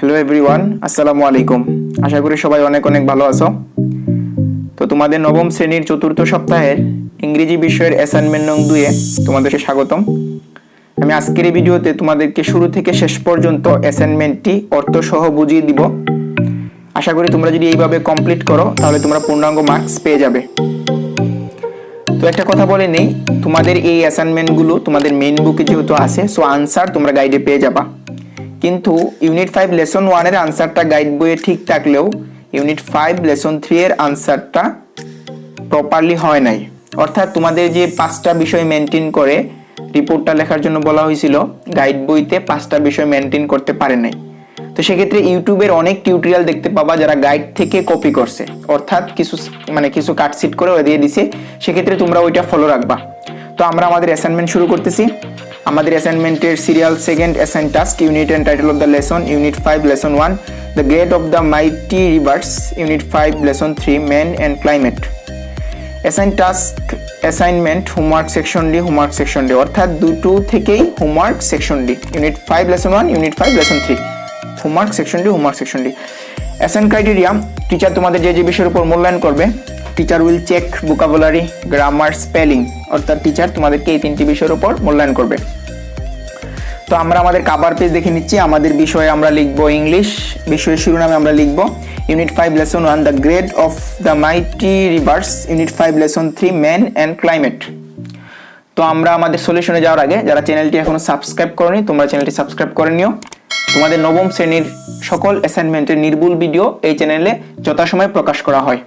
Hello everyone, আসসালামু আলাইকুম। আশা করি সবাই অনেক অনেক ভালো আছো। তো তোমাদের নবম শ্রেণীর চতুর্থ সপ্তাহের ইংরেজি বিষয়ের অ্যাসাইনমেন্ট নং 2 এ তোমাদেরকে স্বাগতম। আমি আজকের এই ভিডিওতে তোমাদেরকে শুরু থেকে শেষ পর্যন্ত অ্যাসাইনমেন্টটি অর্থ সহ বুঝিয়ে দিব। আশা করি তোমরা যদি এইভাবে কমপ্লিট করো তাহলে তোমরা পূর্ণাঙ্গ মার্কস পেয়ে যাবে। তো একটা কথা বলে নেই, তোমাদের এই অ্যাসাইনমেন্টগুলো তোমাদের মেইন বুকে যেহেতু আছে, সো আনসার তোমরা গাইডে পেয়ে যাবা। কিন্তু ইউনিট 5 লেসন 1 এর আনসারটা গাইড বইয়ে ঠিক থাকলেও ইউনিট 5 লেসন 3 এর আনসারটা প্রপারলি হয় নাই। অর্থাৎ তোমাদের যে 5টা বিষয় মেনটেন করে রিপোর্টটা লেখার জন্য বলা হয়েছিল, গাইড বইতে 5টা বিষয় মেনটেন করতে পারে নাই। তো সেক্ষেত্রে ইউটিউবের অনেক টিউটোরিয়াল দেখতে পাবা যারা গাইড থেকে কপি করছে, অর্থাৎ কিছু কাটসিট করে দিয়ে দিছে। সেক্ষেত্রে তোমরা ওইটা ফলো রাখবা। তো আমরা আমাদের অ্যাসাইনমেন্ট শুরু করতেছি। আমাদের অ্যাসাইনমেন্টের serial second assign task, unit and title of the lesson, unit 5 lesson 1 the grade of the mighty rivers, unit 5 lesson 3 man and climate. Assign task assignment homework section D, অর্থাৎ দুটো থেকেই homework section D. Unit 5 lesson 1, unit 5 lesson 3 homework section D. Assign criteria, teacher তোমাদের যে বিষয়ের উপর মূল্যায়ন করবে, teacher will check vocabulary, grammar, spelling, অর্থাৎ টিচার তোমাদেরকে এই 3টি বিষয়ের উপর মূল্যায়ন করবে। তো আমরা আমাদের কভার পেজ দেখে নিচ্ছি। আমাদের বিষয়ে আমরা লিখবো ইংলিশ, বিষয়ের শিরোনামে আমরা লিখবো unit 5 lesson 1 the grade of the mighty rivers, unit 5 lesson 3 man and climate. তো আমরা আমাদের সলিউশনে যাওয়ার আগে যারা চ্যানেলটি এখনো সাবস্ক্রাইব করনি, তোমরা চ্যানেলটি সাবস্ক্রাইব করে নিও। তোমাদের নবম শ্রেণীর সকল অ্যাসাইনমেন্টের নির্ভুল ভিডিও এই চ্যানেলে যথাসময়ে প্রকাশ করা হয়।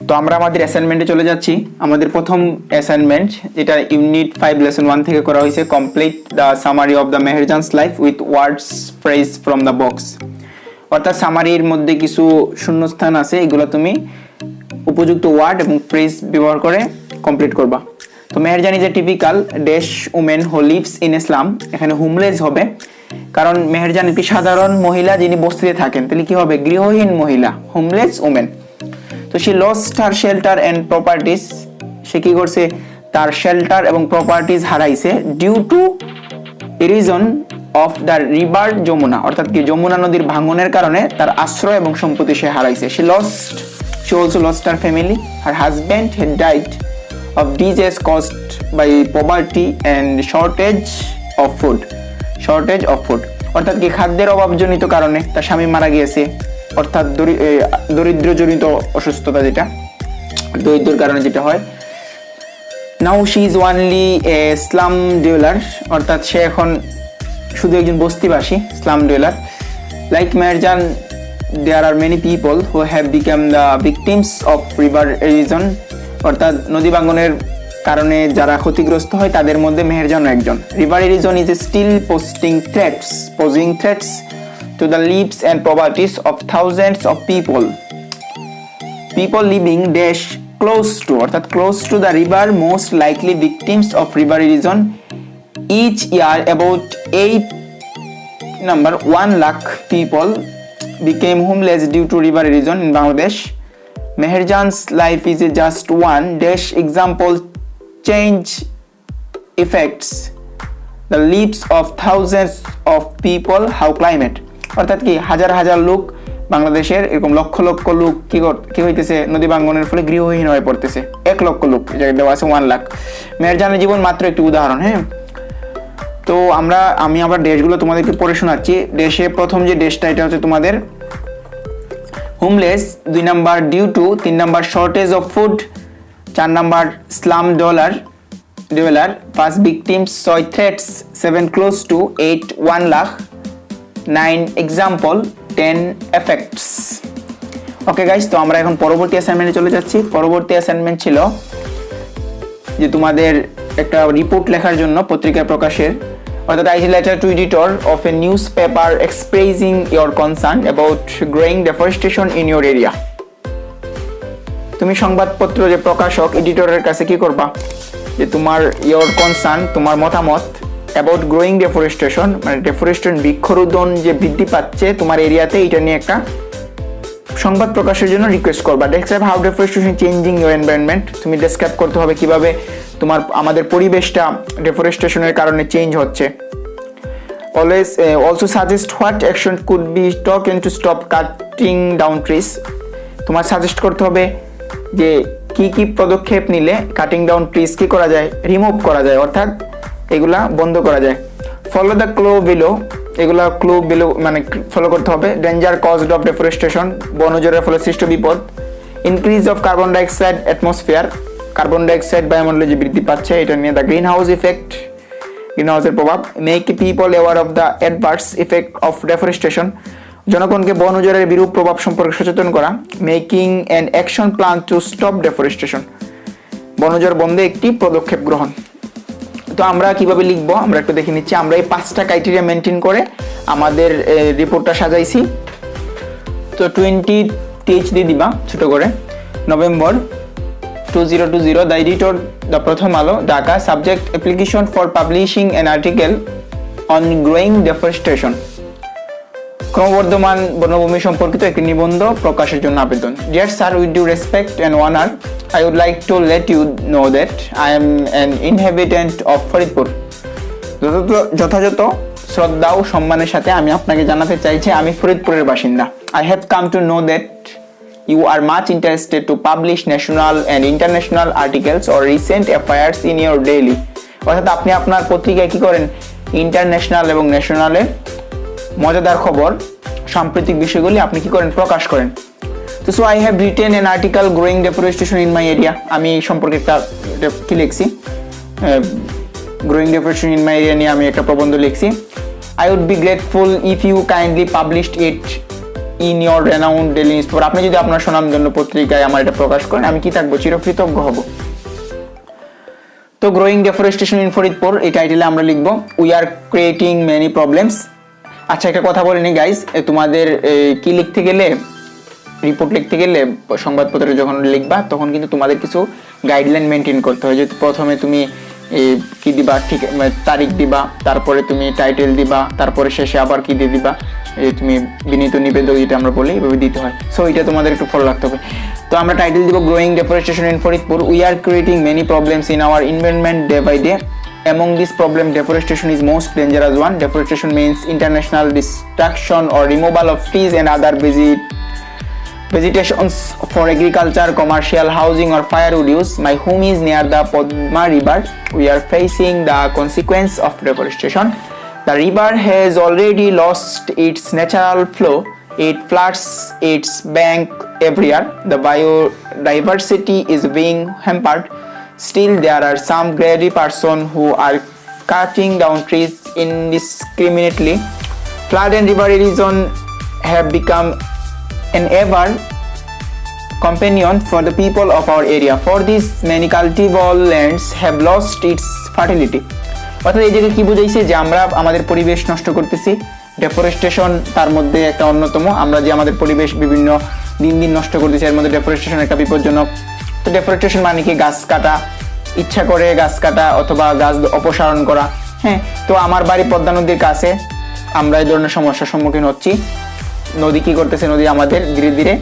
তো আমরা আমাদের অ্যাসাইনমেন্টে চলে যাচ্ছি। আমাদের প্রথম অ্যাসাইনমেন্ট, যেটা ইউনিট 5 লেসন 1 থেকে করা হয়েছে, complete the summary of the Meherjan's life with words phrase from the box. অর্থাৎ সামারির মধ্যে কিছু শূন্যস্থান আছে, এগুলো তুমি উপযুক্ত ওয়ার্ড এবং ফ্রেজ ব্যবহার করে কমপ্লিট করবা। তো Meherjan is a typical dash women who lives in ইসলাম, এখানে হোমলেস হবে, কারণ মেহেরজান একটি সাধারণ মহিলা যিনি বস্তিতে থাকেন। তাহলে কি হবে? গৃহহীন মহিলা, হোমলেস উমেন। তো সে lost her shelter and properties, সে কি করছে? তার শেল্টার এবং প্রপার্টিস হারাইছে due to erosion of the river Jamuna, অর্থাৎ কি যমুনা নদীর ভাঙনের কারণে তার আশ্রয় এবং সম্পত্তি সে হারাইছে। সে also lost her family, her husband had died of disease caused by poverty and shortage of food, অর্থাৎ কি খাদ্যের অভাবজনিত কারণে তার স্বামী মারা গিয়েছে, অর্থাৎ দরিদ্রজনিত অসুস্থতা, যেটা দরিদ্রের কারণে যেটা হয়। Now she is only a slum dweller, অর্থাৎ সে এখন শুধু একজন বস্তিবাসী, slum dweller. Like Meherjan there are many people who have become the victims of river erosion, অর্থাৎ নদী ভাঙনের কারণে যারা ক্ষতিগ্রস্ত হয় তাদের মধ্যে মেহেরজান একজন। River erosion is still posing threats to the lives and properties of thousands of people living dash close to, অর্থাৎ close to the river, most likely victims of river erosion. Each year about 1 lakh people became homeless due to river erosion in Bangladesh. Meherjan's life is just one dash example. Change affects the lives of thousands of people, how climate, অর্থাৎ কি হাজার হাজার লোক, বাংলাদেশের এরকম লক্ষ লক্ষ লোক কি হইতেছে? নদী ভাঙনের ফলে গৃহহীন হয়ে পড়তেছে। 1 লক্ষ লোক, যেটা দেওয়া আছে 1 লাখ। মেহেরজানের জীবন মাত্র একটি উদাহরণ। হ্যাঁ, তো আমি আবার দেশগুলো তোমাদেরকে পড়ে শোনাচ্ছি। দেশে প্রথম যে দেশটা, এটা হচ্ছে তোমাদের homeless, 2 number due to, 3 number shortage of food, 4 number slum dweller, 5 victims, 6 threats, 7 close to, 8 1 lakh, 9 example, 10 effects. Okay guys, তো আমরা এখন পরবর্তী অ্যাসাইনমেন্টে চলে যাচ্ছি। পরবর্তী অ্যাসাইনমেন্ট ছিল যে তোমাদের একটা রিপোর্ট লেখার জন্য পত্রিকা প্রকাশের, অর্থাৎ write a letter to editor of A news paper expressing your concern about growing deforestation in your area. তুমি সংবাদপত্র যে প্রকাশক, এডিটরের কাছে কি করবা? যে তোমার ইয়োর কনসার্ন, তোমার মতামত, অ্যাবাউট গ্রোয়িং ডেফরেস্টেশন, মানে ডেফরেস্টেশন, বৃক্ষরোধন যে বৃদ্ধি পাচ্ছে তোমার এরিয়াতে, এটা নিয়ে একটা সংবাদ প্রকাশের জন্য রিকোয়েস্ট করবা। Describe how deforestation changing your environment, তুমি ডেসক্রাইব করতে হবে কিভাবে আমাদের পরিবেশটা ডেফরেস্টেশনের কারণে চেঞ্জ হচ্ছে। always also suggest what action could be taken to stop cutting down trees. তোমার সাজেস্ট করতে হবে যে কি কি পদক্ষেপ নিলে কাটিং ডাউন ট্রিজ কি করা যায়, রিমুভ করা যায়, অর্থাৎ এগুলা বন্ধ করা যায়। ফলো দ্য ক্লো বিলো, এগুলা ক্লো বিলো মানে ফলো করতে হবে। ডেঞ্জার কজড অফ ডেফরেস্টেশন, বন উজাড়ের ফলে সৃষ্ট বিপদ। Increase of carbon dioxide atmosphere, carbon dioxide বায়ুমণ্ডলে যে বৃদ্ধি পাচ্ছে এটা নিয়ে। The green house effect, green হাউসের প্রভাব। Make people aware of the adverse effect of deforestation, জনগণকে বন উজাড়ের বিরূপ প্রভাব সম্পর্কে সচেতন করা। Making an action plan to stop deforestation, বন উজাড় বন্ধে একটি পদক্ষেপ গ্রহণ। তো আমরা কিভাবে লিখবো আমরা একটু দেখে নিচ্ছি। আমরা এই 5টা ক্রাইটেরিয়া মেনটেন করে আমাদের রিপোর্টটা সাজাইছি। তো 20 দিয়ে দিবা ছোট করে। November 2020, the editor, the Prothom Alo, Dhaka. Subject application for publishing an article on growing deforestation, ক্রমবর্ধমান বনভূমি সম্পর্কিত একটি নিবন্ধ প্রকাশের জন্য আবেদন। Dear sir, with due respect and honour, I would like to let you know that I am an inhabitant of Faridpur. যথাযথ শ্রদ্ধা ও সম্মানের সাথে আমি আপনাকে জানাতে চাইছি আমি ফরিদপুরের বাসিন্দা। I have come to know that you are much interested to publish national and international articles or recent affairs in your daily, অর্থাৎ আপনি আপনার পত্রিকায় কি করেন, ইন্টারন্যাশনাল এবং ন্যাশনালের মজাদার খবর, সাম্প্রতিক বিষয়গুলি আপনি কি করেন, প্রকাশ করেন। তো so I have written an article growing deforestation in my area, আমি সম্পর্কে একটা কি লিখছি, গ্রোয়িং ডেফরেস্টেশন ইন মাই এরিয়া নিয়ে আমি একটা প্রবন্ধ লিখছি। I would be grateful if you kindly published it in your renowned daily newspaper, আপনি যদি আপনার স্বনামধন্য পত্রিকায় আমার এটা প্রকাশ করেন আমি কি থাকবো, চিরকৃতজ্ঞ হব। তো গ্রোয়িং ডেফরেস্টেশন ইন ফরিদপুর এই টাইটেলে আমরা লিখবো we are creating many problems. আচ্ছা একটা কথা বলিনি গাইজ, তোমাদের কি লিখতে গেলে, রিপোর্ট লিখতে গেলে সংবাদপত্রে যখন লিখবা তখন কিন্তু তোমাদের কিছু গাইডলাইন মেনটেন করতে হয়। যে প্রথমে তুমি কি দিবা, ঠিক তারিখ দিবা, তারপরে তুমি টাইটেল দিবা, তারপরে শেষে আবার কি দিয়ে দিবা, তুমি বিনীত নিবেদক যেটা আমরা বলি এভাবে দিতে হয়। সো এটা তোমাদের একটু ফলো রাখতে হবে। তো আমরা টাইটেল দিব growing deforestation in Faridpur, we are creating many problems in our environment day by day. Among this problem, deforestation is most dangerous one. Deforestation means international destruction or removal of trees and other vegetations for agriculture, commercial, housing or firewood use. My home is near the Padma River. We are facing the consequence of deforestation. The river has already lost its natural flow. It floods its bank every year. The biodiversity is being hampered. Still, there are some greedy persons who are cutting down trees indiscriminately. Flood and river erosion have become an ever companion for the people of our area. For this, many cultivable lands have lost its fertility. অর্থাৎ এই জায়গায় কি বুঝাইছে যে আমরা আমাদের পরিবেশ নষ্ট করতেছি, ডেফরেস্টেশন তার মধ্যে একটা অন্যতম। আমরা যে আমাদের পরিবেশ বিভিন্ন দিন দিন নষ্ট করতেছি এর মধ্যে ডেফরেস্টেশন একটা বিপজ্জনক। তো ডেফরেস্টেশন মানে কি, গাছ কাটা, ইচ্ছা করে গাছ কাটা অথবা গাছ অপসারণ করা। হ্যাঁ, তো আমার বাড়ি পদ্মা নদীর কাছে, আমরা এই ধরনের সমস্যার সম্মুখীন হচ্ছি। নদী কি করতেছে, নদী আমাদের ধীরে ধীরে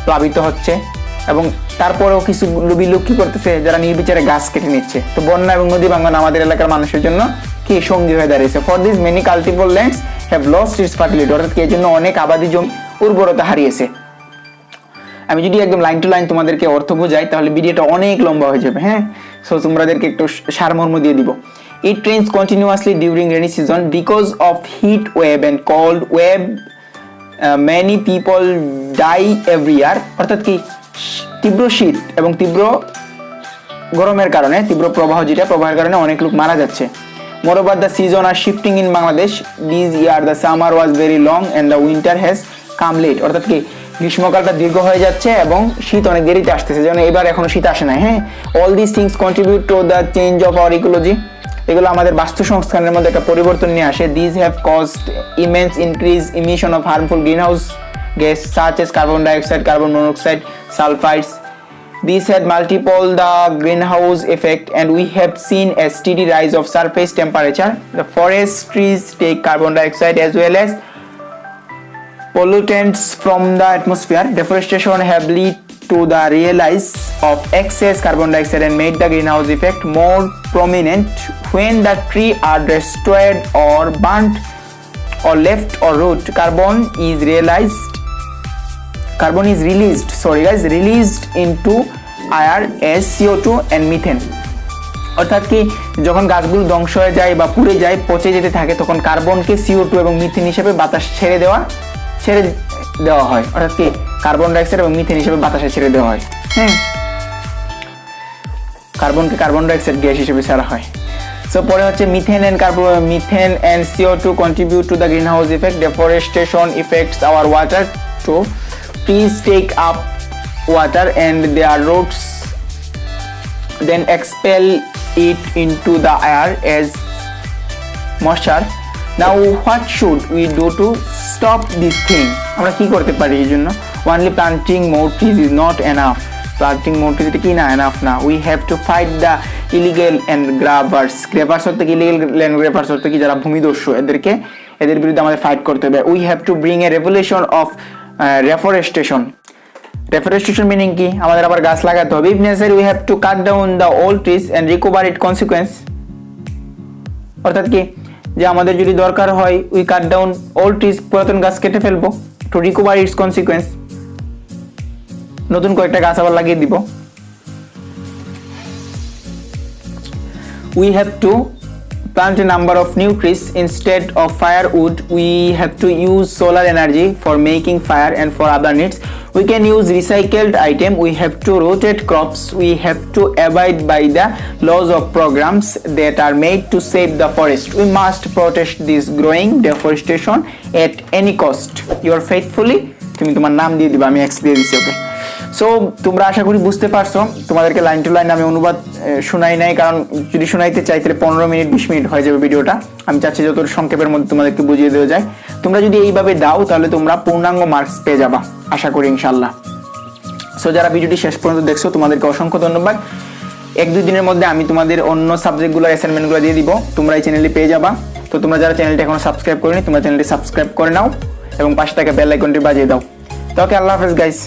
প্লাবিত হচ্ছে এবং তারপরেও কিছু বিলুপ্ত কি করতেছে, যারা নির্বিচারে গাছ কেটে নিচ্ছে। তো বন্যা এবং নদী ভাঙন আমাদের এলাকার মানুষের জন্য কি সঙ্গী হয়ে দাঁড়িয়েছে। For this many cultivable lands have lost it's fertility, অর্থাৎ এর জন্য অনেক আবাদি জমি উর্বরতা হারিয়েছে। আমি যদি একদম লাইন টু লাইন তোমাদেরকে অর্থ বোঝাই তাহলে ভিডিওটা অনেক লম্বা হয়ে যাবে। হ্যাঁ, সো তোমাদেরকে একটু সারমর্ম দিয়ে দিব। It rains continuously during rainy season because of heat wave and cold wave. Many people die every year. অর্থাৎ কি, তীব্র শীত এবং তীব্র গরমের কারণে, তীব্র প্রবাহ যেটা প্রবাহের কারণে অনেক লোক মারা যাচ্ছে। Moreover, the season are shifting in Bangladesh. This year the summer was very long and the winter has come late. অর্থাৎ কি, গ্রীষ্মকালটা দীর্ঘ হয়ে যাচ্ছে এবং শীত অনেক দেরিতে আসতেছে, যেমন এবার এখনো শীত আসে নাই। হ্যাঁ, all these things contribute to the change of our ecology. এগুলো আমাদের বাস্তু সংস্থানের মধ্যে একটা পরিবর্তন নিয়ে আসে। These have caused immense increase emission of harmful greenhouse gas such as carbon dioxide, carbon monoxide, sulfides. These had multiple the greenhouse effect and we have seen a steady rise of surface temperature. The forest trees take carbon dioxide as well as pollutants from the atmosphere. Deforestation have led to the release of excess carbon dioxide and made the greenhouse effect more prominent when the tree are destroyed or burnt or left or root, carbon is released into air as CO2 and methane. অর্থাৎ কি যখন গাছগুলো ধ্বংস হয়ে যায় বা পুড়ে যায়, পচে যেতে থাকে, তখন কার্বনকে CO2 এবং মিথেন হিসেবে বাতাস ছেড়ে দেওয়া হয়। অর্থাৎ কি কার্বন ডাইঅক্সাইড এবং মিথেন হিসেবে বাতাসে ছেড়ে দেওয়া হয়। হ্যাঁ, কার্বনকে কার্বন ডাইঅক্সাইড গ্যাস হিসেবে ছাড়া হয়। সো পরে হচ্ছে methane and CO2 contribute to the greenhouse effect. Deforestation affects our water too. Trees take up water and their roots then expel it into the air as moisture. Now what should we do to stop this thing? আমরা কি করতে পারি এই জন্য? Only planting more trees is not enough. Planting more trees এটা কি না, enough না। We have to fight the illegal and grabbers. Grabbers হচ্ছে কি, illegal land grabbers হচ্ছে কি যারা ভূমিদস্যু, এদের বিরুদ্ধে আমাদের ফাইট করতে হবে। We have to bring a revolution of reforestation. Reforestation meaning কি, আমাদের আবার গাছ লাগাতে হবে। If necessary we have to cut down the old trees and recover its consequence. অর্থাৎ কি যে আমাদের যদি দরকার হয় we cut down old trees, পুরাতন গাছ কেটে ফেলবো, to recover its consequence, নতুন কয়েকটা গাছ আবার লাগিয়ে দিব। We have to plant a number of new trees instead of firewood. We have to use solar energy for making fire and for other needs. We can use recycled item. We have to rotate crops. We have to abide by the laws of programs that are made to save the forest. We must protest this growing deforestation at any cost. Your faithfully, তুমি তোমার নাম দিয়ে দিবা, আমি x দিয়ে দিছি। ওকে, so তোমরা আশা করি বুঝতে পারছো। তোমাদেরকে লাইন টু লাইন আমি অনুবাদ শোনাই নাই, কারণ যদি শোনাইতে চাই তাহলে 15 মিনিট 20 মিনিট হয়ে যাবে ভিডিওটা। আমি চাচ্ছি যত সংক্ষেপের মধ্যে তোমাদেরকে বুঝিয়ে দেওয়া যায়। তোমরা যদি এইভাবে দাও তাহলে তোমরা পূর্ণাঙ্গ মার্কস পেয়ে যাবা আশা করি ইনশাল্লাহ। সো যারা ভিডিওটি শেষ পর্যন্ত দেখছো তোমাদেরকে অসংখ্য ধন্যবাদ। 1-2 দিনের মধ্যে আমি তোমাদের অন্য সাবজেক্টগুলোর অ্যাসাইনমেন্টগুলো দিয়ে দিব, তোমরা এই চ্যানেলে পেয়ে যাবা। তো তোমরা যারা চ্যানেলটি এখনো সাবস্ক্রাইব করোনি তোমরা চ্যানেলটি সাবস্ক্রাইব করে নাও এবং পাশে থাকা বেল আইকনটি বাজিয়ে দাও। তো ওকে, আল্লাহ হাফেজ গাইস।